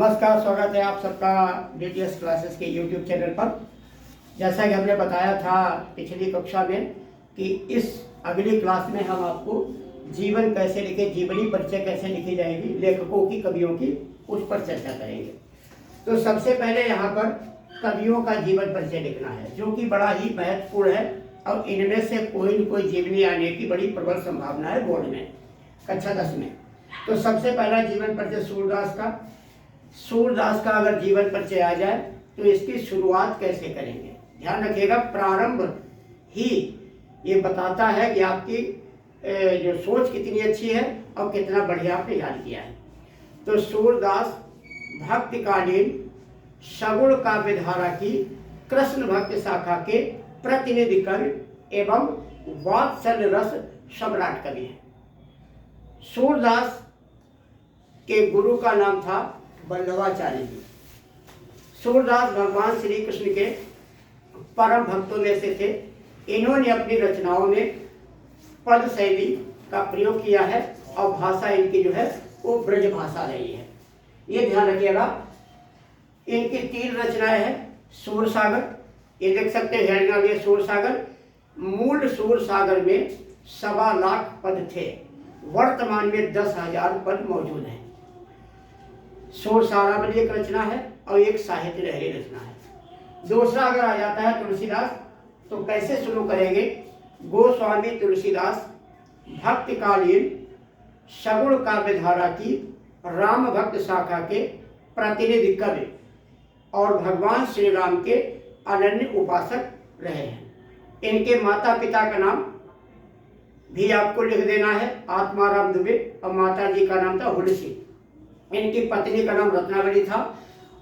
नमस्कार, स्वागत है आप सबका डीटीएस क्लासेस के यूट्यूब चैनल पर। जैसा कि हमने बताया था पिछली कक्षा में कि इस अगली क्लास में हम आपको जीवन कैसे लिखे, जीवनी परिचय कैसे लिखी जाएगी, लेखकों की, कवियों की, उस पर चर्चा करेंगे। तो सबसे पहले यहाँ पर कवियों का जीवन परिचय लिखना है, जो कि बड़ा ही महत्वपूर्ण है और इनमें से कोई न कोई जीवनी आने की बड़ी प्रबल संभावना है बोर्ड में, कक्षा 10 में। तो सबसे पहला जीवन परिचय सूरदास का अगर जीवन परिचय आ जाए तो इसकी शुरुआत कैसे करेंगे, ध्यान रखिएगा। प्रारंभ ही ये बताता है कि आपकी जो सोच कितनी अच्छी है और कितना बढ़िया आपने याद किया है। तो सूरदास भक्तिकालीन सगुण काव्यधारा की कृष्ण भक्त शाखा के प्रतिनिधि कवि एवं वात्सल्य रस सम्राट कवि हैं। सूरदास के गुरु का नाम था वल्लभाचार्य जी। सूरदास भगवान श्री कृष्ण के परम भक्तों में से थे। इन्होंने अपनी रचनाओं में पद शैली का प्रयोग किया है और भाषा इनकी जो है वो ब्रज भाषा रही है, ये ध्यान रखिएगा। इनकी 3 रचनाएं हैं। सूरसागर, ये देख सकते हैं, ये सूरसागर। मूल सूरसागर में 1.25 लाख पद थे, वर्तमान में 10,000 पद मौजूद हैं। सूरसारावली एक रचना है और एक साहित्य लहरी रचना है। दूसरा अगर आ जाता है तुलसीदास, तो कैसे शुरू करेंगे? गोस्वामी तुलसीदास भक्तिकालीन सगुण काव्यधारा की राम भक्त शाखा के प्रतिनिधि कवि और भगवान श्री राम के अनन्य उपासक रहे हैं। इनके माता पिता का नाम भी आपको लिख देना है, आत्माराम दुबे, और माता जी का नाम था हुलसी। इनकी पत्नी का नाम रत्नावली था।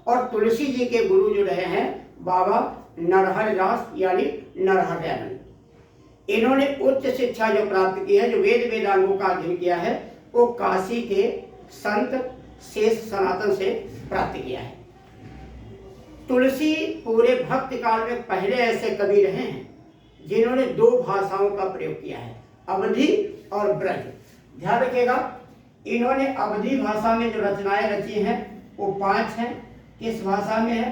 और तुलसी जी के गुरु जो रहे हैं बाबा नरहर दास यानी नरहर दयानंद। इन्होंने उच्च शिक्षा जो प्राप्त की है, जो वेद वेदांगों का अध्ययन किया है, वो काशी के संत शेष सनातन से प्राप्त किया है। तुलसी पूरे भक्ति काल में पहले ऐसे कवि रहे हैं जिन्होंने 2 भाषाओं का प्रयोग किया है, अवधी और ब्रज। ध्यान रखिएगा, इन्होंने अवधी भाषा में जो रचनाएं रची हैं वो 5 हैं। किस भाषा में है?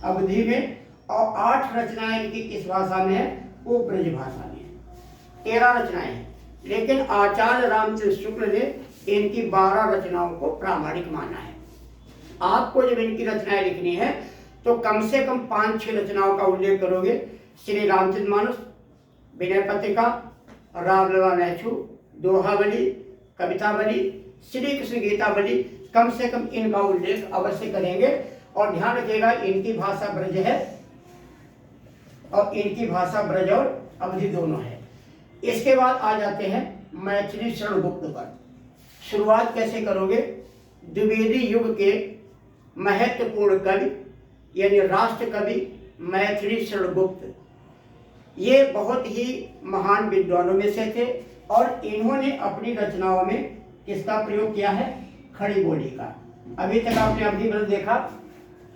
अवधी में। और 8 रचनाएं इनकी किस भाषा में है? वो ब्रज भाषा में है। 13 रचनाएं हैं। लेकिन आचार्य रामचंद्र शुक्ल ने इनकी 12 रचनाओं को प्रामाणिक माना है। आपको जब इनकी रचनाएं लिखनी है तो कम से कम 5-6 रचनाओं का उल्लेख करोगे। श्री रामचंद्र मानस, विनय पत्रिका, रामलला नैछू, दोहावली, कवितावली, श्री कृष्ण गीतावली, कम से कम इनका उल्लेख अवश्य करेंगे। और ध्यान रखिएगा, इनकी भाषा ब्रज है और इनकी भाषा ब्रज और अवधि दोनों है। इसके बाद आ जाते हैं मैथिली शरण गुप्त पर। शुरुआत कैसे करोगे? द्विवेदी युग के महत्वपूर्ण कवि यानी राष्ट्र कवि मैथिली शरण गुप्त, ये बहुत ही महान विद्वानों में से थे और इन्होंने अपनी रचनाओं में किसका प्रयोग किया है? खड़ी बोली का। अभी तक आपने अवधि ब्रज देखा,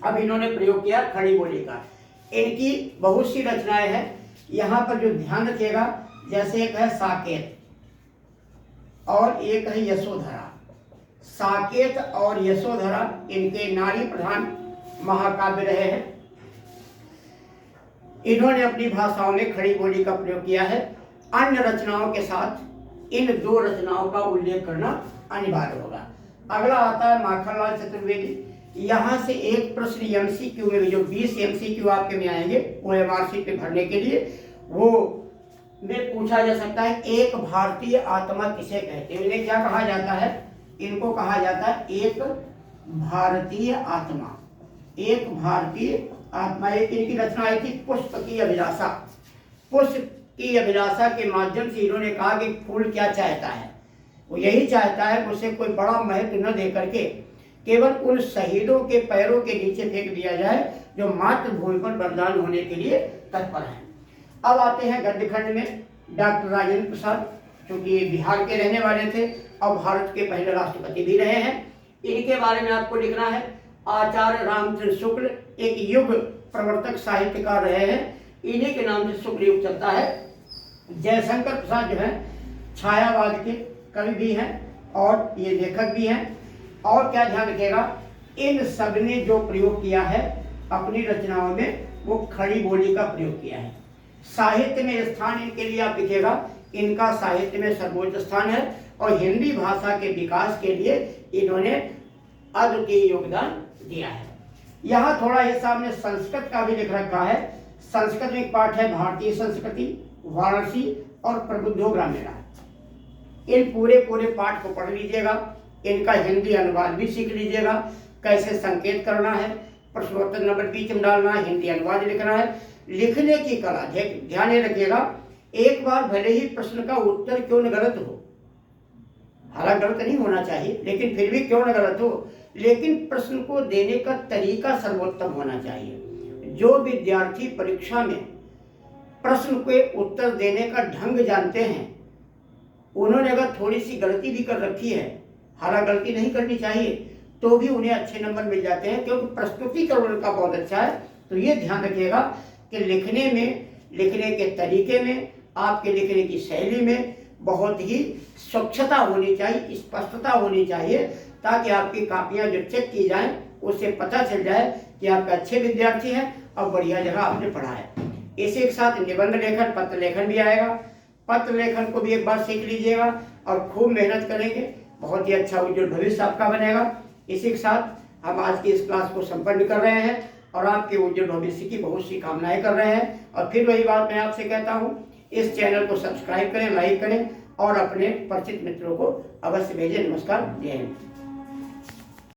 अब इन्होंने प्रयोग किया खड़ी बोली का। इनकी बहुत सी रचनाएं हैं। यहाँ पर जो ध्यान रखिएगा, जैसे एक है साकेत और एक है यशोधरा। साकेत और यशोधरा इनके नारी प्रधान महाकाव्य रहे हैं। इन्होंने अपनी भाषाओं में खड़ी बोली का प्रयोग किया है। अन्य रचनाओं के साथ इन 2 रचनाओं का उल्लेख करना अनिवार्य होगा। अगला आता है माखनलाल चतुर्वेदी। यहाँ से एक प्रश्न एमसीक्यू में, जो 20 एमसीक्यू आपके में आएंगे वो एमआरसी पे भरने के लिए, वो में पूछा जा सकता है एक भारतीय आत्मा किसे कहते हैं? इन्हें क्या कहा जाता है? इनको कहा जाता है एक भारतीय आत्मा। एक भारतीय आत्मा। एक इनकी रचना आई थी पुष्प की अभिलाषा। पुष्प की अभिलाषा के माध्यम से इन्होंने कहा कि फूल क्या चाहता है? वो यही चाहता है उसे कोई बड़ा महत्व न दे करके केवल उन शहीदों के पैरों के नीचे फेंक दिया जाए जो मातृभूमि पर बलिदान होने के लिए तत्पर हैं। अब आते हैं गद्यखंड में डॉक्टर राजेंद्र प्रसाद, क्योंकि ये बिहार के रहने वाले थे और भारत के पहले राष्ट्रपति भी रहे हैं। इनके बारे में आपको लिखना है। आचार्य रामचंद्र शुक्ल एक युग प्रवर्तक साहित्यकार रहे हैं, इन्हीं के नाम से शुक्ल युग चलता है। जयशंकर प्रसाद जो है छायावाद के कवि भी हैं और ये लेखक भी हैं। और क्या ध्यान रखिएगा, इन सब ने जो प्रयोग किया है अपनी रचनाओं में, वो खड़ी बोली का प्रयोग किया है। साहित्य में स्थान इनके लिए आप लिखिएगा, इनका साहित्य में सर्वोच्च स्थान है और हिंदी भाषा के विकास के लिए इन्होंने अद्वितीय योगदान दिया है। यहाँ थोड़ा हिस्सा हमने संस्कृत का भी लिख रखा है। संस्कृत में एक पाठ है भारतीय संस्कृति, वाराणसी और प्रबुद्धो ग्रामीणा। इन पूरे पाठ को पढ़ लीजिएगा, इनका हिंदी अनुवाद भी सीख लीजिएगा, कैसे संकेत करना है, प्रश्नोत्तर नंबर बीच में डालना है, हिंदी अनुवाद लिखना है। लिखने की कला ध्यान रखिएगा, एक बार भले ही प्रश्न का उत्तर क्यों न गलत हो, हालांकि गलत नहीं होना चाहिए लेकिन फिर भी क्यों न गलत हो, लेकिन प्रश्न को देने का तरीका सर्वोत्तम होना चाहिए। जो विद्यार्थी परीक्षा में प्रश्न के उत्तर देने का ढंग जानते हैं, उन्होंने अगर थोड़ी सी गलती भी कर रखी है, हालांकि गलती नहीं करनी चाहिए, तो भी उन्हें अच्छे नंबर मिल जाते हैं, क्योंकि प्रस्तुतिकरण उनका बहुत अच्छा है। तो ये ध्यान रखिएगा कि लिखने में, लिखने के तरीके में, आपके लिखने की शैली में बहुत ही स्वच्छता होनी चाहिए, स्पष्टता होनी चाहिए, ताकि आपकी कापियाँ जो चेक की जाएं उससे पता चल जाए कि आप अच्छे विद्यार्थी हैं और बढ़िया जगह आपने पढ़ा है। इसी के साथ निबंध लेखन, पत्र लेखन भी आएगा। पत्र लेखन को भी एक बार सीख लीजिएगा और खूब मेहनत करेंगे, बहुत ही अच्छा उज्जवल भविष्य आपका बनेगा। इसी के साथ हम आज की इस क्लास को संपन्न कर रहे हैं और आपके उज्जवल भविष्य की बहुत सी कामनाएं कर रहे हैं। और फिर वही बात मैं आपसे कहता हूँ, इस चैनल को सब्सक्राइब करें, लाइक करें और अपने परिचित मित्रों को अवश्य भेजें। नमस्कार, जय हिंद।